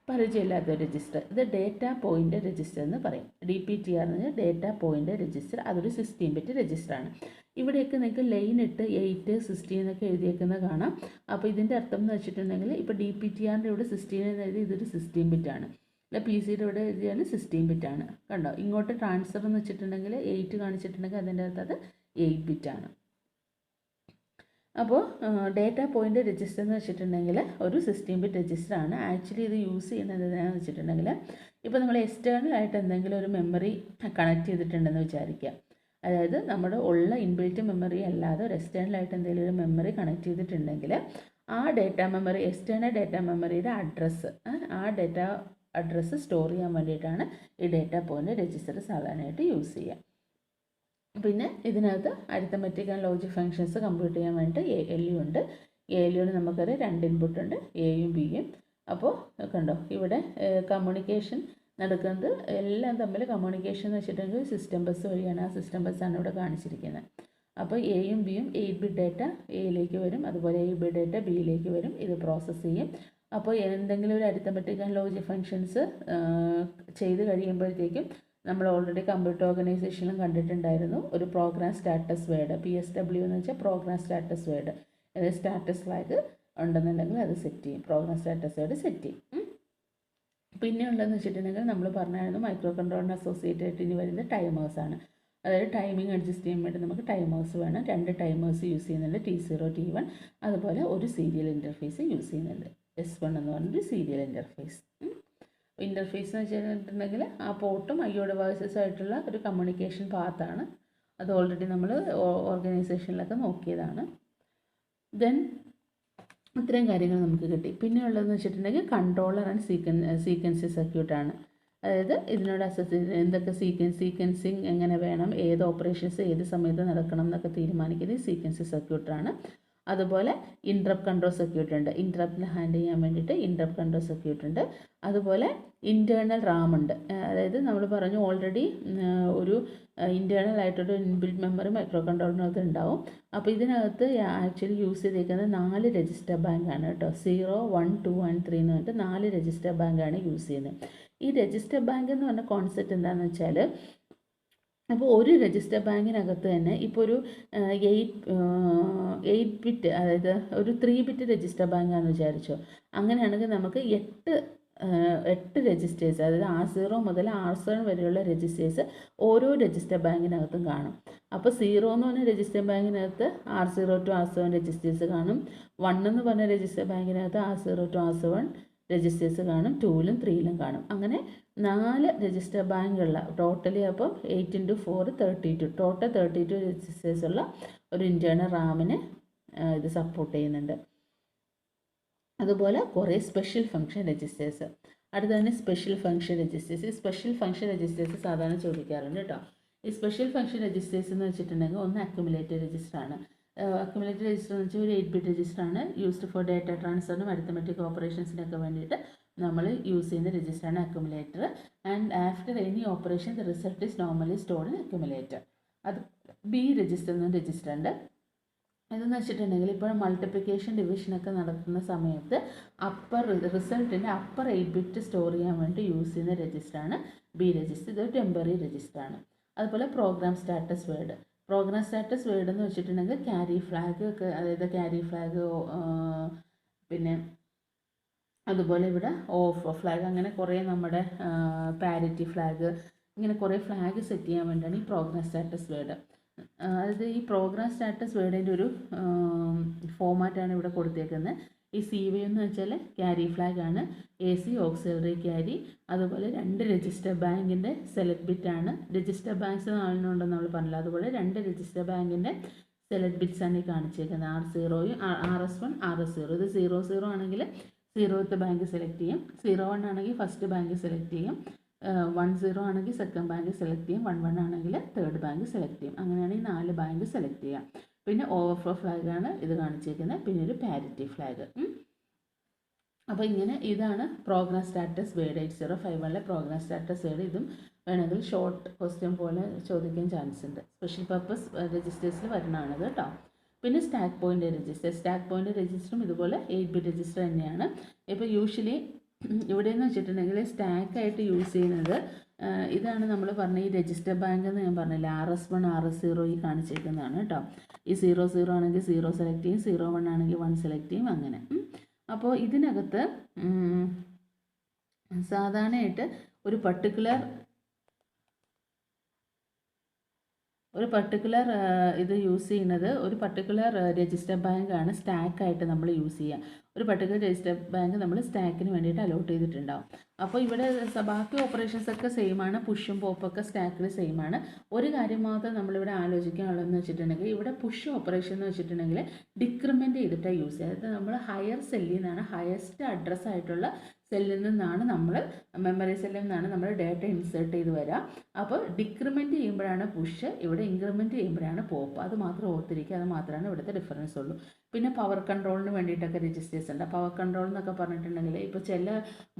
പരിചയമില്ലാത്ത രജിസ്റ്റർ. ഇത് ഡേറ്റ പോയിൻ്റ് രജിസ്റ്റർ എന്ന് പറയും. DPTR എന്ന് പറഞ്ഞാൽ ഡേറ്റ പോയിൻ്റ് രജിസ്റ്റർ. അതൊരു 16 ബിറ്റ് രജിസ്റ്ററാണ്. ഇവിടെയൊക്കെ നിങ്ങൾക്ക് ലൈൻ ഇട്ട് 8, 16 എന്നൊക്കെ എഴുതിയേക്കുന്നത് കാണാം. അപ്പോൾ ഇതിൻ്റെ അർത്ഥം എന്ന് വെച്ചിട്ടുണ്ടെങ്കിൽ ഇപ്പോൾ DPTR-ൻ്റെ ഇവിടെ 16 എന്ന് എഴുതി, ഇതൊരു 16 ബിറ്റാണ്. അല്ല PC-യുടെ ഇവിടെ എഴുതിയാൽ 16 ബിറ്റാണ്. കണ്ടോ, ഇങ്ങോട്ട് ട്രാൻസ്ഫർ എന്ന് വെച്ചിട്ടുണ്ടെങ്കിൽ 8 കാണിച്ചിട്ടുണ്ടെങ്കിൽ അതിൻ്റെ അകത്ത് അത് 8 ബിറ്റാണ്. അപ്പോൾ ഡേറ്റ പോയിൻ്റ് രജിസ്റ്റർ എന്ന് വെച്ചിട്ടുണ്ടെങ്കിൽ ഒരു 16 ബിറ്റ് രജിസ്റ്ററാണ്. ആക്ച്വലി ഇത് യൂസ് ചെയ്യുന്നത് എന്താണെന്ന് വെച്ചിട്ടുണ്ടെങ്കിൽ, ഇപ്പോൾ നമ്മൾ എക്സ്റ്റേണൽ ആയിട്ട് എന്തെങ്കിലും ഒരു മെമ്മറി കണക്ട് ചെയ്തിട്ടുണ്ടെന്ന് വിചാരിക്കുക. അതായത് നമ്മുടെ ഉള്ള ഇൻബിൽറ്റ് മെമ്മറി അല്ലാതെ ഒരു എക്സ്റ്റേണൽ ആയിട്ട് എന്തെങ്കിലും ഒരു മെമ്മറി കണക്ട് ചെയ്തിട്ടുണ്ടെങ്കിൽ ആ ഡേറ്റ മെമ്മറി, എക്സ്റ്റേണൽ ഡേറ്റ മെമ്മറിയുടെ ആ ഡേറ്റ അഡ്രസ്സ് സ്റ്റോർ ചെയ്യാൻ വേണ്ടിയിട്ടാണ് ഈ ഡേറ്റ പോയിൻ്റ് രജിസ്റ്റർ സാധാരണയായിട്ട് യൂസ് ചെയ്യുക. പിന്നെ ഇതിനകത്ത് arithmetic and logic functions compute ചെയ്യാൻ വേണ്ടിയിട്ട് ALU ഉണ്ട്. ALUവിന് നമുക്കറിയാം 2 ഇൻപുട്ട് ഉണ്ട്, Aയും Bയും. അപ്പോൾ കണ്ടോ ഇവിടെ കമ്മ്യൂണിക്കേഷൻ നടക്കുന്നത് എല്ലാം തമ്മിൽ കമ്മ്യൂണിക്കേഷൻ എന്ന് വെച്ചിട്ടുണ്ടെങ്കിൽ സിസ്റ്റം ബസ് വഴിയാണ്. ആ സിസ്റ്റം ബസ്സാണ് ഇവിടെ കാണിച്ചിരിക്കുന്നത്. അപ്പോൾ Aയും Bയും 8 ബിറ്റ് ഡേറ്റ Aയിലേക്ക് വരും, അതുപോലെ 8 ബിറ്റ് ഡേറ്റ Bയിലേക്ക് വരും. ഇത് പ്രോസസ്സ് ചെയ്യും. അപ്പോൾ എന്തെങ്കിലും ഒരു അരിത്തമെറ്റിക് ആൻഡ് ലോജിക് ഫങ്ഷൻസ് ചെയ്ത് കഴിയുമ്പോഴത്തേക്കും നമ്മൾ ഓൾറെഡി കമ്പ്യൂട്ടർ ഓർഗനൈസേഷനിലും കണ്ടിട്ടുണ്ടായിരുന്നു ഒരു പ്രോഗ്രാം സ്റ്റാറ്റസ് വേർഡ്, PSW എന്ന് വെച്ചാൽ പ്രോഗ്രാം സ്റ്റാറ്റസ് വേർഡ്. അതായത് സ്റ്റാറ്റസ് ഫ്ലാഗ് ഉണ്ടെന്നുണ്ടെങ്കിൽ അത് സെറ്റ് ചെയ്യും, പ്രോഗ്രാം സ്റ്റാറ്റസ് വേർഡ് സെറ്റ് ചെയ്യും. പിന്നെ ഉള്ളതെന്ന് വെച്ചിട്ടുണ്ടെങ്കിൽ നമ്മൾ പറഞ്ഞായിരുന്നു മൈക്രോ കൺട്രോളറിന് അസോസിയേറ്റ് ആയിട്ട് ഇനി വരുന്നത് ടൈമേഴ്സാണ്. അതായത് ടൈമിംഗ് അഡ്ജസ്റ്റ് ചെയ്യാൻ വേണ്ടി നമുക്ക് ടൈമേഴ്സ് വേണം. 2 ടൈമേഴ്സ് യൂസ് ചെയ്യുന്നുണ്ട്, T0, T1. അതുപോലെ ഒരു സീരിയൽ ഇൻ്റർഫേസ് യൂസ് ചെയ്യുന്നുണ്ട്, S1 എന്ന് പറഞ്ഞൊരു സീരിയൽ ഇൻ്റർഫേസ്. ഇൻ്റർഫേസ് എന്ന് വെച്ചിട്ടുണ്ടെങ്കിൽ ആ പോർട്ടും IO ഡിവൈസസ് ആയിട്ടുള്ള ഒരു കമ്മ്യൂണിക്കേഷൻ പാത്താണ്. അത് ഓൾറെഡി നമ്മൾ ഓർഗനൈസേഷനിലൊക്കെ നോക്കിയതാണ്. ദെൻ ഇത്രയും കാര്യങ്ങൾ നമുക്ക് കിട്ടി. പിന്നെ ഉള്ളതെന്ന് വെച്ചിട്ടുണ്ടെങ്കിൽ കൺട്രോളർ ആൻഡ് സീക്വൻസ് സർക്യൂട്ടാണ്. അതായത് ഇതിനോട് എന്തൊക്കെ സീക്വൻസിങ് എങ്ങനെ വേണം, ഏത് ഓപ്പറേഷൻസ് ഏത് സമയത്ത് നടക്കണം എന്നൊക്കെ തീരുമാനിക്കുന്നത് ഈ സീക്വൻസ് സർക്യൂട്ടാണ്. അതുപോലെ ഇൻറ്ററപ്റ്റ് കൺട്രോൾ സർക്യൂട്ട് ഉണ്ട്, ഇൻറ്ററപ്റ്റിനെ ഹാൻഡിൽ ചെയ്യാൻ വേണ്ടിയിട്ട് ഇൻറ്ററപ്റ്റ് കൺട്രോൾ സർക്യൂട്ട് ഉണ്ട്. അതുപോലെ ഇൻറ്റേർണൽ റാം ഉണ്ട്. അതായത് നമ്മൾ പറഞ്ഞു ഓൾറെഡി ഒരു ഇൻറ്റേർണൽ ആയിട്ടൊരു ഇൻബിൽറ്റ് മെമ്മറി മൈക്രോ കൺട്രോളറിനകത്ത് ഉണ്ടാവും. അപ്പോൾ ഇതിനകത്ത് ആക്ച്വലി യൂസ് ചെയ്തിരിക്കുന്നത് 4 രജിസ്റ്റർ ബാങ്കാണ് കേട്ടോ. 0, 1, 2 and 3 എന്ന് പറഞ്ഞിട്ട് 4 രജിസ്റ്റർ ബാങ്കാണ് യൂസ് ചെയ്യുന്നത്. ഈ രജിസ്റ്റർ ബാങ്ക് എന്ന് പറഞ്ഞ കോൺസെപ്റ്റ് എന്താണെന്ന് വെച്ചാൽ, അപ്പോൾ ഒരു രജിസ്റ്റർ ബാങ്കിനകത്ത് തന്നെ ഇപ്പോൾ ഒരു 8 ബിറ്റ്, അതായത് ഒരു 3 ബിറ്റ് രജിസ്റ്റർ ബാങ്കാണെന്ന് വിചാരിച്ചോ. അങ്ങനെയാണെങ്കിൽ നമുക്ക് 8 രജിസ്റ്റേഴ്സ്, അതായത് R0 മുതൽ R7 വരെയുള്ള രജിസ്റ്റേഴ്സ് ഓരോ രജിസ്റ്റർ ബാങ്കിനകത്തും കാണും. അപ്പോൾ 0 എന്ന് പറഞ്ഞ register ബാങ്കിനകത്ത് R0 to R7 registers കാണും. 1 എന്ന് പറഞ്ഞ register ബാങ്കിനകത്ത് R0 to R7 registers കാണും. 2ലും 3ലും കാണും. അങ്ങനെ 4 രജിസ്റ്റർ ബാങ്കുള്ള ടോട്ടലി അപ്പം 8 into 4 32, ടോട്ടൽ 32 രജിസ്റ്റേഴ്സ് ഉള്ള ഒരു ഇൻറ്റേർണൽ റാമിനെ ഇത് സപ്പോർട്ട് ചെയ്യുന്നുണ്ട്. അതുപോലെ കുറേ സ്പെഷ്യൽ ഫംഗ്ഷൻ രജിസ്റ്റേഴ്സ്. അടുത്ത തന്നെ സ്പെഷ്യൽ ഫംഗ്ഷൻ രജിസ്റ്റേഴ്സ്. ഈ സ്പെഷ്യൽ ഫംഗ്ഷൻ രജിസ്റ്റേഴ്സ് സാധാരണ ചോദിക്കാറുണ്ട് കേട്ടോ. ഈ സ്പെഷ്യൽ ഫംഗ്ഷൻ രജിസ്റ്റേഴ്സ് എന്ന് വെച്ചിട്ടുണ്ടെങ്കിൽ ഒന്ന് അക്യുമുലേറ്റർ രജിസ്റ്ററാണ്. അക്യുമുലേറ്റർ രജിസ്റ്റർ എന്ന് വെച്ചാൽ ഒരു 8 ബിറ്റ് രജിസ്റ്ററാണ്. യൂസ്ഡ് ഫോർ ഡേറ്റ ട്രാൻസ്ഫറിനും അരിത്തമെറ്റിക് ഓപ്പറേഷൻസിനൊക്കെ വേണ്ടിയിട്ട് നമ്മൾ യൂസ് ചെയ്യുന്ന രജിസ്റ്ററാണ് accumulator. And after any operation the result is normally stored in accumulator. അത് ബി രജിസ്റ്റർ എന്ന രജിസ്റ്റർ ഉണ്ട്. ഇതെന്ന് വെച്ചിട്ടുണ്ടെങ്കിൽ ഇപ്പോൾ മൾട്ടിപ്ലിക്കേഷൻ ഡിവിഷനൊക്കെ നടക്കുന്ന സമയത്ത് റിസൾട്ടിൻ്റെ അപ്പർ 8 ബിറ്റ് സ്റ്റോർ ചെയ്യാൻ വേണ്ടി യൂസ് ചെയ്യുന്ന രജിസ്റ്ററാണ് ബി രജിസ്റ്റർ. ഇതൊരു ടെമ്പററി രജിസ്റ്ററാണ്. അതുപോലെ programme status word. Programme status word എന്ന് വെച്ചിട്ടുണ്ടെങ്കിൽ ക്യാരി ഫ്ലാഗ് ഒക്കെ, അതായത് ക്യാരി ഫ്ലാഗ്, പിന്നെ അതുപോലെ ഇവിടെ ഓഫ് ഫ്ലാഗ്, അങ്ങനെ കുറേ നമ്മുടെ പാരിറ്റി ഫ്ലാഗ്, ഇങ്ങനെ കുറേ ഫ്ലാഗ് സെറ്റ് ചെയ്യാൻ വേണ്ടിയാണ് ഈ പ്രോഗ്രാം സ്റ്റാറ്റസ് വേർഡ്. അതായത് ഈ പ്രോഗ്രാം സ്റ്റാറ്റസ് വേർഡിൻ്റെ ഒരു ഫോമാറ്റാണ് ഇവിടെ കൊടുത്തേക്കുന്നത്. ഈ CV എന്ന് വെച്ചാൽ ക്യാരി ഫ്ലാഗ് ആണ്, AC ഓക്സിലറി ക്യാരി, അതുപോലെ 2 രജിസ്റ്റർ ബാങ്കിൻ്റെ സെലക്ട് ബിറ്റാണ്. രജിസ്റ്റർ ബാങ്ക്സ് നാലെണ്ണമുണ്ടെന്ന് നമ്മൾ പറഞ്ഞില്ല. അതുപോലെ 2 രജിസ്റ്റർ ബാങ്കിൻ്റെ സെലക്ട് ബിറ്റ്സ് ആണ് ഈ കാണിച്ചേക്കുന്നത്. R0യും RS1 RS0. ഇത് 00 ആണെങ്കിൽ 0th ബാങ്ക് സെലക്ട് ചെയ്യും, 01 ആണെങ്കിൽ ഫസ്റ്റ് ബാങ്ക് സെലക്ട് ചെയ്യും, 10 ആണെങ്കിൽ സെക്കൻഡ് ബാങ്ക് സെലക്ട് ചെയ്യും, 11 ആണെങ്കിൽ തേർഡ് ബാങ്ക് സെലക്ട് ചെയ്യും. അങ്ങനെയാണ് ഈ 4 ബാങ്ക് സെലക്ട് ചെയ്യുക. പിന്നെ ഓവർഫ്ലോ ഫ്ലാഗാണ് ഇത് കാണിച്ചിരിക്കുന്നത്. പിന്നെ ഒരു പാരിറ്റി ഫ്ലാഗ്. അപ്പോൾ ഇങ്ങനെ ഇതാണ് programme status word. 8051 programme status word. ഇതും വേണമെങ്കിൽ ഷോർട്ട് ക്വസ്റ്റ്യൻ പോലെ ചോദിക്കാൻ ചാൻസ് ഉണ്ട്. സ്പെഷ്യൽ പർപ്പസ് രജിസ്റ്റേഴ്സിൽ വരുന്നതാണിത് കേട്ടോ. പിന്നെ stack point register. Stack point രജിസ്റ്ററും ഇതുപോലെ 8 ബിറ്റ് രജിസ്റ്റർ തന്നെയാണ്. ഇപ്പോൾ യൂഷ്വലി ഇവിടെ എന്ന് വെച്ചിട്ടുണ്ടെങ്കിൽ സ്റ്റാക്കായിട്ട് യൂസ് ചെയ്യുന്നത് ഇതാണ് നമ്മൾ പറഞ്ഞ ഈ രജിസ്റ്റർ ബാങ്ക് എന്ന് ഞാൻ പറഞ്ഞില്ല, RS1 RS0 ഈ കാണിച്ചിരിക്കുന്നതാണ് കേട്ടോ. ഈ 00 ആണെങ്കിൽ 0 സെലക്ട് ചെയ്യും, 01 ആണെങ്കിൽ 1 സെലക്ട് ചെയ്യും, അങ്ങനെ. അപ്പോൾ ഇതിനകത്ത് സാധാരണയായിട്ട് ഒരു പർട്ടിക്കുലർ ഇത് യൂസ് ചെയ്യുന്നത്, ഒരു പർട്ടിക്കുലർ രജിസ്റ്റർ ബാങ്കാണ് സ്റ്റാക്കായിട്ട് നമ്മൾ യൂസ് ചെയ്യുക. ഒരു പർട്ടിക്കുലർ രജിസ്റ്റർ ബാങ്ക് നമ്മൾ സ്റ്റാക്കിന് വേണ്ടിയിട്ട് അലോട്ട് ചെയ്തിട്ടുണ്ടാവും. അപ്പോൾ ഇവിടെ ബാക്കി ഓപ്പറേഷൻസ് ഒക്കെ സെയിം ആണ്, പുഷും പോപ്പൊക്കെ സ്റ്റാക്കിൽ സെയിം ആണ്. ഒരു കാര്യം മാത്രം നമ്മളിവിടെ ആലോചിക്കാനുള്ളതെന്ന് വെച്ചിട്ടുണ്ടെങ്കിൽ, ഇവിടെ പുഷ് ഓപ്പറേഷൻ എന്ന് വെച്ചിട്ടുണ്ടെങ്കിൽ ഡിക്രിമെൻറ്റ് ചെയ്തിട്ടാണ് യൂസ് ചെയ്യുക. അതായത് നമ്മൾ ഹയർ സെല്ലിൽ നിന്നാണ്, ഹയസ്റ്റ് അഡ്രസ്സ് ആയിട്ടുള്ള സെല്ലിൽ നിന്നാണ് നമ്മൾ, മെമ്മറി സെല്ലിൽ നിന്നാണ് നമ്മൾ ഡേറ്റ ഇൻസേർട്ട് ചെയ്ത് വരാം. അപ്പോൾ ഡിക്രിമെൻറ്റ് ചെയ്യുമ്പോഴാണ് പുഷ്, ഇവിടെ ഇൻക്രിമെൻറ്റ് ചെയ്യുമ്പോഴാണ് പോപ്പ്. അത് മാത്രം ഓർത്തിരിക്കുക, അത് മാത്രമാണ് ഇവിടുത്തെ ഡിഫറൻസ് ഉള്ളൂ. പിന്നെ പവർ കൺട്രോളിന് വേണ്ടിയിട്ടൊക്കെ രജിസ്റ്റേഴ്സ് ഉണ്ട്. പവർ കൺട്രോൾ എന്നൊക്കെ പറഞ്ഞിട്ടുണ്ടെങ്കിൽ ഇപ്പോൾ ചില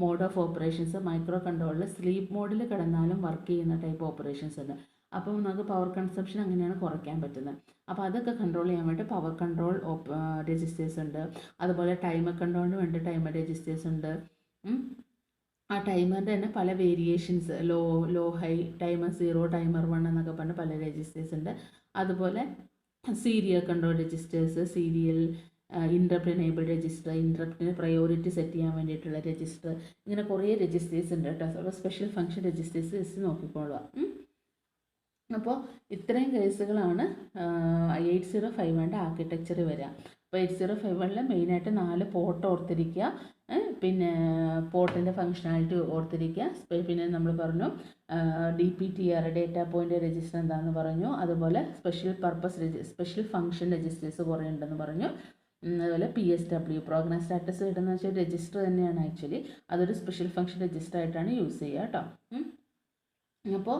മോഡ് ഓഫ് ഓപ്പറേഷൻസ് മൈക്രോ കൺട്രോളിൽ സ്ലീപ്പ് മോഡിൽ കിടന്നാലും വർക്ക് ചെയ്യുന്ന ടൈപ്പ് ഓപ്പറേഷൻസ് ഉണ്ട്. അപ്പോൾ നമുക്ക് പവർ കൺസംപ്ഷൻ അങ്ങനെയാണ് കുറയ്ക്കാൻ പറ്റുന്നത്. അപ്പോൾ അതൊക്കെ കൺട്രോൾ ചെയ്യാൻ വേണ്ടി പവർ കൺട്രോൾ രജിസ്റ്റേഴ്സ് ഉണ്ട്. അതുപോലെ ടൈമർ കൺട്രോളിന് വേണ്ടി ടൈമർ രജിസ്റ്റേഴ്സ് ഉണ്ട്. ആ ടൈമറിൻ്റെ തന്നെ പല variations, low high, timer 0, timer 1 എന്നൊക്കെ പറഞ്ഞ് പല രജിസ്റ്റേഴ്സ് ഉണ്ട്. അതുപോലെ serial control registers, serial interrupt enabled register, ഇൻറ്ററപ്റ്റിന് പ്രയോറിറ്റി സെറ്റ് ചെയ്യാൻ വേണ്ടിയിട്ടുള്ള രജിസ്റ്റർ, ഇങ്ങനെ കുറേ രജിസ്റ്റേഴ്സ് ഉണ്ട് കേട്ടോ. അപ്പോൾ സ്പെഷ്യൽ ഫംഗ്ഷൻ രജിസ്റ്റേഴ്സ് നോക്കിക്കോളുക. അപ്പോൾ ഇത്രയും കേസുകളാണ് 8051 ആർക്കിടെക്ചർ വരിക. അപ്പോൾ 8051 മെയിനായിട്ട് 4 പോർട്ട് ഓർത്തിരിക്കുക, പിന്നെ പോർട്ടിൻ്റെ ഫങ്ഷനാലിറ്റി ഓർത്തിരിക്കുക. പിന്നെ നമ്മൾ പറഞ്ഞു DPTR ഡേറ്റ പോയിൻ്റ് രജിസ്റ്റർ എന്താണെന്ന് പറഞ്ഞു. അതുപോലെ സ്പെഷ്യൽ ഫങ്ഷൻ രജിസ്റ്റേഴ്സ് കുറേ ഉണ്ടെന്ന് പറഞ്ഞു. അതുപോലെ PSW പ്രോഗ്രാം സ്റ്റാറ്റസ് ഇടുന്ന വെച്ചാൽ രജിസ്റ്റർ തന്നെയാണ് ആക്ച്വലി. അതൊരു സ്പെഷ്യൽ ഫങ്ഷൻ രജിസ്റ്റർ ആയിട്ടാണ് യൂസ് ചെയ്യുക കേട്ടോ. അപ്പോൾ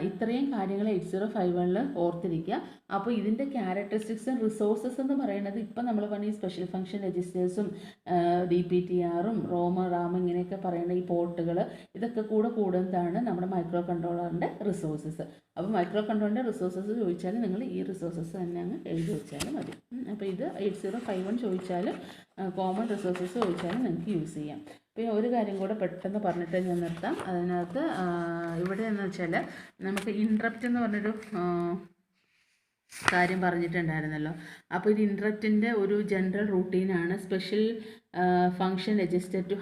ഇത്രയും കാര്യങ്ങൾ 8051 ഓർത്തിരിക്കുക. അപ്പോൾ ഇതിൻ്റെ ക്യാരക്ടറിസ്റ്റിക്സും റിസോഴ്സസ് എന്ന് പറയുന്നത് ഇപ്പം നമ്മൾ പറഞ്ഞ ഈ സ്പെഷ്യൽ ഫംഗ്ഷൻ രജിസ്റ്റേഴ്സും DPTRും റാം ഇങ്ങനെയൊക്കെ പറയുന്ന ഈ പോർട്ടുകൾ ഇതൊക്കെ കൂടുന്നതാണ് നമ്മുടെ മൈക്രോ കൺട്രോളറിൻ്റെ റിസോഴ്സസ്. അപ്പോൾ മൈക്രോ കൺട്രോളറിൻ്റെ റിസോഴ്സസ് ചോദിച്ചാൽ നിങ്ങൾ ഈ റിസോഴ്സസ് തന്നെ അങ്ങ് എഴുതി വെച്ചാലും മതി. അപ്പോൾ ഇത് 8051 ചോദിച്ചാലും കോമൺ റിസോഴ്സസ് ചോദിച്ചാലും നിങ്ങൾക്ക് യൂസ് ചെയ്യാം. അപ്പോൾ ഒരു കാര്യം കൂടെ പെട്ടെന്ന് പറഞ്ഞിട്ട് ഞാൻ നിർത്താം. അതിനകത്ത് ഇവിടെ എന്ന് വെച്ചാൽ നമുക്ക് ഇൻട്രപ്റ്റ് എന്ന് പറഞ്ഞൊരു കാര്യം പറഞ്ഞിട്ടുണ്ടായിരുന്നല്ലോ. അപ്പോൾ ഇത് ഇൻട്രപ്റ്റിൻ്റെ ഒരു ജനറൽ റൂട്ടീനാണ്. Special function register to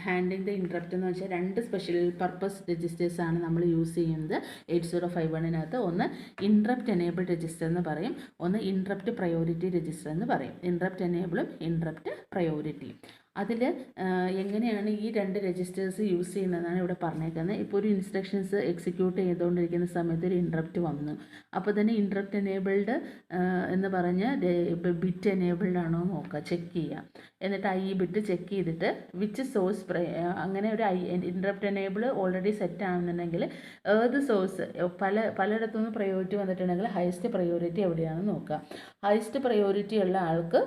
handling the interrupt എന്ന് വെച്ചാൽ 2 സ്പെഷ്യൽ പർപ്പസ് രജിസ്റ്റേഴ്സാണ് നമ്മൾ യൂസ് ചെയ്യുന്നത് 8051-നകത്ത്. ഒന്ന് ഇൻട്രപ്റ്റ് എനേബിൾഡ് രജിസ്റ്റർ എന്ന് പറയും, ഒന്ന് ഇൻട്രപ്റ്റ് പ്രയോറിറ്റി രജിസ്റ്റർ എന്ന് പറയും. ഇൻട്രപ്റ്റ് എനേബിളും ഇൻട്രപ്റ്റ് പ്രയോറിറ്റിയും. അതിൽ എങ്ങനെയാണ് ഈ 2 രജിസ്റ്റേഴ്സ് യൂസ് ചെയ്യുന്നതാണ് ഇവിടെ പറഞ്ഞേക്കുന്നത്. ഇപ്പോൾ ഒരു ഇൻസ്ട്രക്ഷൻസ് എക്സിക്യൂട്ട് ചെയ്തുകൊണ്ടിരിക്കുന്ന സമയത്ത് ഒരു ഇൻട്രപ്റ്റ് വന്നു. അപ്പോൾ തന്നെ ഇൻട്രപ്റ്റ് എനേബിൾഡ് എന്ന് പറഞ്ഞ് ബിറ്റ് എനേബിൾഡ് ആണോ നോക്കുക, ചെക്ക് ചെയ്യുക. എന്നിട്ട് ഈ ബിറ്റ് ചെക്ക് ചെയ്തിട്ട് വിച്ച് സോഴ്സ് അങ്ങനെ ഒരു ഇൻട്രപ്റ്റ് എനേബിൾ ഓൾറെഡി സെറ്റ് ആണെന്നുണ്ടെങ്കിൽ ഏത് സോഴ്സ് പലയിടത്തുനിന്ന് പ്രയോറിറ്റി വന്നിട്ടുണ്ടെങ്കിൽ ഹയസ്റ്റ് പ്രയോറിറ്റി എവിടെയാണെന്ന് നോക്കുക. ഹയസ്റ്റ് പ്രയോറിറ്റി ഉള്ള ആൾക്ക്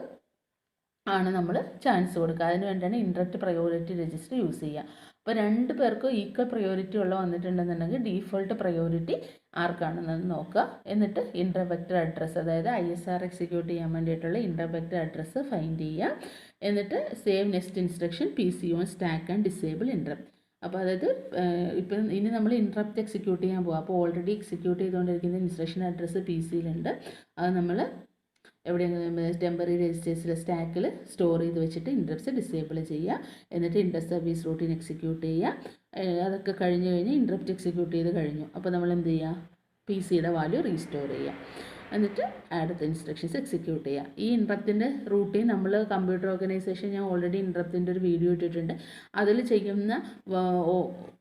ആണ് നമ്മൾ ചാൻസ് കൊടുക്കുക. അതിന് വേണ്ടിയാണ് ഇൻട്രപ്റ്റ് പ്രയോറിറ്റി രജിസ്റ്റർ യൂസ് ചെയ്യുക. അപ്പോൾ 2 പേർക്കും ഈക്വൽ പ്രയോറിറ്റി ഉള്ള വന്നിട്ടുണ്ടെന്നുണ്ടെങ്കിൽ ഡീഫോൾട്ട് പ്രയോറിറ്റി ആർക്കാണെന്ന് നോക്കുക. എന്നിട്ട് ഇൻ്റർവെക്റ്റർ അഡ്രസ്സ്, അതായത് ISR എക്സിക്യൂട്ട് ചെയ്യാൻ വേണ്ടിയിട്ടുള്ള ഇൻ്റർവെക്റ്റർ അഡ്രസ്സ് ഫൈൻഡ് ചെയ്യുക. എന്നിട്ട് save next instruction PC on stack and disable interrupt. അപ്പോൾ അതായത് ഇപ്പം ഇനി നമ്മൾ ഇൻട്രപ്റ്റ് എക്സിക്യൂട്ട് ചെയ്യാൻ പോകുക. അപ്പോൾ ഓൾറെഡി എക്സിക്യൂട്ട് ചെയ്തുകൊണ്ടിരിക്കുന്ന ഇൻസ്ട്രക്ഷൻ അഡ്രസ്സ് PC-യിലുണ്ട്. അത് നമ്മൾ എവിടെയെങ്കിലും ടെമ്പററി രജിസ്റ്റേഴ്സിൽ സ്റ്റാക്കിൽ സ്റ്റോർ ചെയ്ത് വെച്ചിട്ട് ഇൻട്രപ്റ്റ്സ് ഡിസേബിൾ ചെയ്യുക. എന്നിട്ട് ഇൻറ്റർ സർവീസ് റൂട്ടീൻ എക്സിക്യൂട്ട് ചെയ്യുക. അതൊക്കെ കഴിഞ്ഞ് ഇൻട്രപ്റ്റ് എക്സിക്യൂട്ട് ചെയ്ത് കഴിഞ്ഞു. അപ്പോൾ നമ്മൾ എന്ത് ചെയ്യുക, PC-യുടെ വാല്യൂ റീസ്റ്റോർ ചെയ്യുക. എന്നിട്ട് അടുത്ത ഇൻസ്ട്രക്ഷൻസ് എക്സിക്യൂട്ട് ചെയ്യുക. ഈ ഇൻട്രപ്റ്റിൻ്റെ റൂട്ടീൻ നമ്മൾ കമ്പ്യൂട്ടർ ഓർഗനൈസേഷൻ ഞാൻ ഓൾറെഡി ഇൻട്രപ്റ്റിൻ്റെ ഒരു വീഡിയോ ഇട്ടിട്ടുണ്ട്. അതിൽ ചെയ്യുന്ന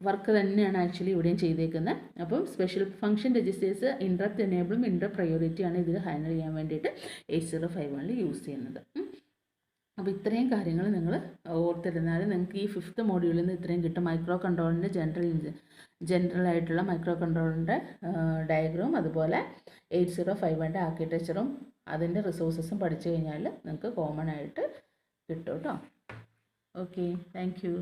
വർക്ക് തന്നെയാണ് ആക്ച്വലി ഇവിടെയും ചെയ്തേക്കുന്നത്. അപ്പം സ്പെഷ്യൽ ഫംഗ്ഷൻ രജിസ്റ്റേഴ്സ് ഇൻട്രപ്റ്റ് എനേബിളും ഇൻട്രപ്റ്റ് പ്രയോറിറ്റിയാണ് ഇതിൽ ഹാൻഡിൽ ചെയ്യാൻ വേണ്ടിയിട്ട് 8051 യൂസ് ചെയ്യുന്നത്. അപ്പോൾ ഇത്രയും കാര്യങ്ങൾ നിങ്ങൾ ഓർത്തിരുന്നാൽ നിങ്ങൾക്ക് ഈ 5th മോഡ്യൂളിൽ നിന്ന് ഇത്രയും കിട്ടും. മൈക്രോ കൺട്രോളറിൻ്റെ ജനറൽ ആയിട്ടുള്ള മൈക്രോ കൺട്രോളറിൻ്റെ ഡയഗ്രാം, അതുപോലെ 8051 ആർക്കിടെക്ചറും അതിൻ്റെ റിസോഴ്സസും പഠിച്ചു കഴിഞ്ഞാൽ നിങ്ങൾക്ക് കോമൺ ആയിട്ട് കിട്ടും കേട്ടോ. Okay, thank you.